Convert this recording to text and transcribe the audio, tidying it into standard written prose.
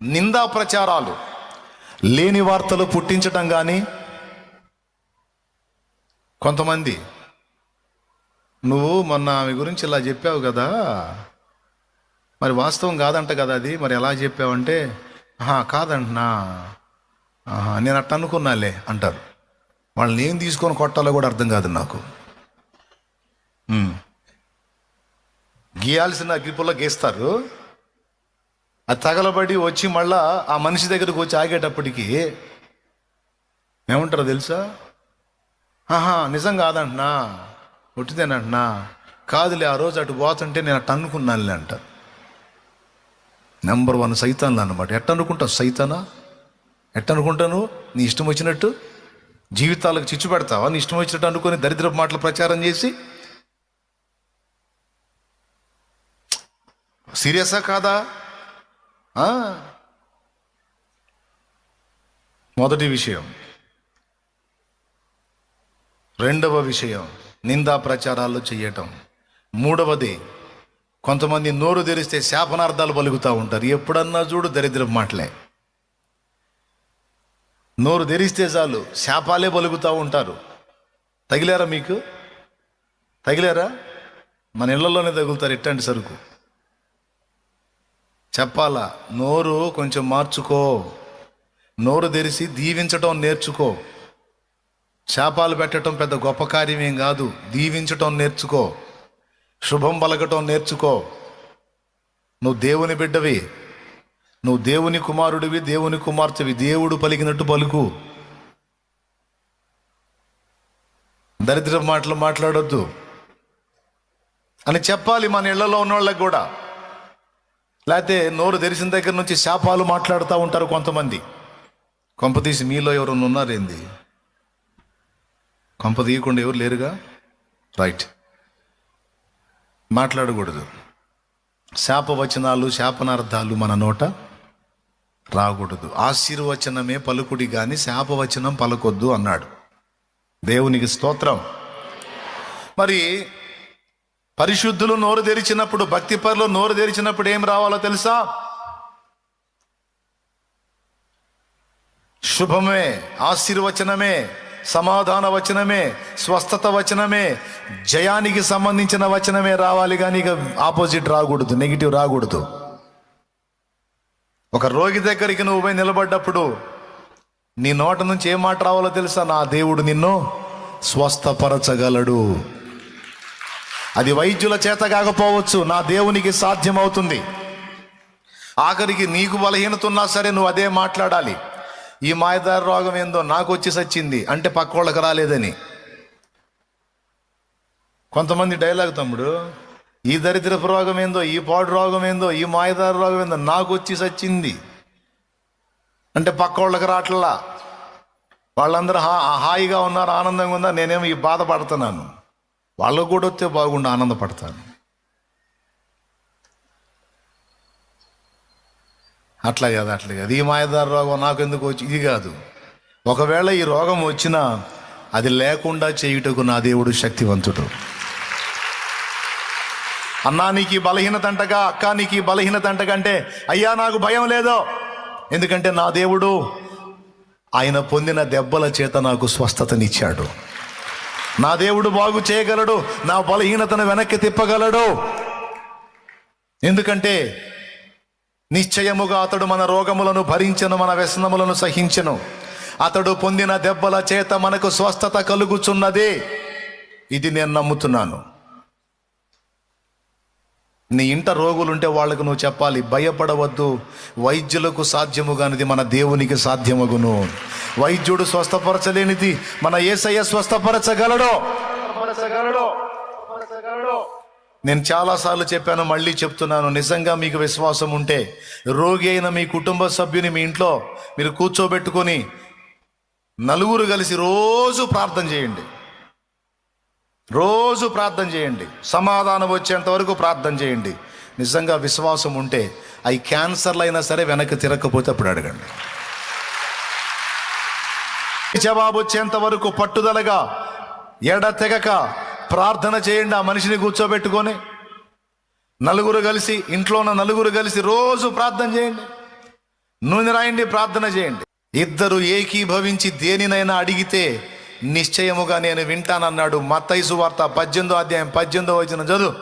నిందా ప్రచారాలు, లేని వార్తలు పుట్టించటం. కానీ కొంతమంది, నువ్వు మొన్న ఆమె గురించి ఇలా చెప్పావు కదా, మరి వాస్తవం కాదంట కదా అది, మరి ఎలా చెప్పావంటే కాదంటున్నా, నేను అట్ట అనుకున్నాలే అంటారు. వాళ్ళని ఏం తీసుకొని కొట్టాలో కూడా అర్థం కాదు నాకు. గీయాల్సిన అగ్గిపుల్ల గీస్తారు, అది తగలబడి వచ్చి మళ్ళా ఆ మనిషి దగ్గరకు వచ్చి ఆగేటప్పటికి ఏమంటారో తెలుసా? నిజం కాదంటున్నా, ఒట్టిదేనంటున్నా, కాదులే ఆ రోజు అటు పోతుంటే నేను అట్ట అనుకున్నానులే అంటారు. నెంబర్ 1 సైతాన్లు అన్నమాట. ఎట్ట అనుకుంటావు సైతానా? ఎట్ట అనుకుంటాను? నీ ఇష్టం వచ్చినట్టు జీవితాలకు చిచ్చు పెడతావా? నీ ఇష్టం వచ్చినట్టు అనుకొని దరిద్రపు మాటలు ప్రచారం చేసి. సీరియసా కాదా? మొదటి విషయం. రెండవ విషయం, నిందా ప్రచారాలు చేయటం. మూడవది, కొంతమంది నోరు తెరిస్తే శాపనార్థాలు పలుకుతూ ఉంటారు. ఎప్పుడన్నా చూడు దరిద్రపు మాటలే. నోరు తెరిస్తే చాలు శాపాలే పలుకుతూ ఉంటారు. తగిలారా? మీకు తగిలారా? మన ఇళ్లలోనే తగులుతారు ఎట్టంటి సరుకు. చెప్పాలా, నోరు కొంచెం మార్చుకో, నోరు తెరిచి దీవించటం నేర్చుకో. శాపాలు పెట్టడం పెద్ద గొప్ప కార్యమేం కాదు. దీవించటం నేర్చుకో, శుభం పలకటం నేర్చుకో. నువ్వు దేవుని బిడ్డవి, నువ్వు దేవుని కుమారుడివి, దేవుని కుమార్తెవి. దేవుడు పలికినట్టు పలుకు. దరిద్ర మాటలు మాట్లాడొద్దు అని చెప్పాలి మన ఇళ్లలో ఉన్న వాళ్ళకి కూడా. లేకపోతే నోరు తెరిచిన దగ్గర నుంచి శాపాలు మాట్లాడుతూ ఉంటారు కొంతమంది. కొంపతీసి మీలో ఎవరన్నా ఉన్నారేంది? కొంప తీయకుండా ఎవరు లేరుగా? రైట్, మాట్లాడకూడదు. శాపవచనాలు, శాపనార్థాలు మన నోట రాకూడదు. ఆశీర్వచనమే పలుకుడి కానీ శాపవచనం పలకొద్దు అన్నాడు. దేవునికి స్తోత్రం. మరి పరిశుద్ధులు నోరు తెరిచినప్పుడు, భక్తి పరులు నోరు తెరిచినప్పుడు ఏం రావాలో తెలుసా? శుభమే, ఆశీర్వచనమే, సమాధాన వచనమే, స్వస్థత వచనమే, జయానికి సంబంధించిన వచనమే రావాలి. కానీ ఇక ఆపోజిట్ రాకూడదు, నెగిటివ్ రాకూడదు. ఒక రోగి దగ్గరికి నువ్వు పోయి నిలబడ్డప్పుడు నీ నోట నుంచి ఏం మాట రావాలో తెలుసా? నా దేవుడు నిన్ను స్వస్థపరచగలడు. అది వైద్యుల చేత కాకపోవచ్చు, నా దేవునికి సాధ్యమవుతుంది. ఆఖరికి నీకు బలహీనత ఉన్నా సరే నువ్వు అదే మాట్లాడాలి. ఈ మాయదారి రోగం ఏందో నాకు వచ్చి సచ్చింది అంటే పక్కోళ్ళకి రాలేదని. కొంతమంది డైలాగ్, తమ్ముడు ఈ దరిద్రపు రోగం ఏందో, ఈ పాడు రోగం ఏందో, ఈ మాయదారి రోగం ఏందో నాకు వచ్చి సచ్చింది అంటే పక్కోళ్ళకి రాట్లా. వాళ్ళందరూ హాయిగా ఉన్నారు, ఆనందంగా ఉన్నారు, నేనేమో ఈ బాధపడుతున్నాను. వాళ్ళకు కూడా వస్తే బాగుండు, ఆనందపడతాను. అట్లా కాదు. ఈ మాయదారి రోగం నాకు ఎందుకు వచ్చి, ఇది కాదు. ఒకవేళ ఈ రోగం వచ్చినా అది లేకుండా చేయుటకు నా దేవుడు శక్తివంతుడు. అన్నా నీకు ఈ బలహీనత అంటగా, అక్క నీకు ఈ బలహీనత అంటకంటే, అయ్యా నాకు భయం లేదో, ఎందుకంటే నా దేవుడు ఆయన పొందిన దెబ్బల చేత నాకు స్వస్థతనిచ్చాడు. నా దేవుడు బాగు చేయగలడు, నా బలహీనతను వెనక్కి తిప్పగలడు. ఎందుకంటే నిశ్చయముగా అతడు మన రోగములను భరించెను, మన వ్యసనములను సహించెను. అతడు పొందిన దెబ్బల చేత మనకు స్వస్థత కలుగుచున్నది. ఇది నేను నమ్ముతున్నాను. నీ ఇంట రోగులుంటే వాళ్ళకు నువ్వు చెప్పాలి, భయపడవద్దు, వైద్యులకు సాధ్యము కానిది మన దేవునికి సాధ్యమగును. వైద్యుడు స్వస్థపరచలేనిది మన యేసయ్య స్వస్థపరచగలడు. నేను చాలాసార్లు చెప్పాను, మళ్ళీ చెప్తున్నాను. నిజంగా మీకు విశ్వాసం ఉంటే రోగి అయిన మీ కుటుంబ సభ్యుని మీ ఇంట్లో మీరు కూర్చోబెట్టుకొని నలుగురు కలిసి రోజు ప్రార్థన చేయండి. రోజు ప్రార్థన చేయండి, సమాధానం వచ్చేంత వరకు ప్రార్థన చేయండి. నిజంగా విశ్వాసం ఉంటే అవి క్యాన్సర్లు అయినా సరే వెనక్కి తిరగకపోతే అప్పుడు అడగండి. జవాబు వచ్చేంత వరకు పట్టుదలగా ఎడతెగక ప్రార్థన చేయండి. ఆ మనిషిని కూర్చోబెట్టుకొని నలుగురు కలిసి, ఇంట్లో ఉన్న నలుగురు కలిసి రోజు ప్రార్థన చేయండి. నూనె రాయండి, ప్రార్థన చేయండి. ఇద్దరు ఏకీభవించి దేనినైనా అడిగితే నిశ్చయముగా నేను వింటానన్నాడు. మత్తయి సువార్త 18వ అధ్యాయం 18వ వచనం చదువు.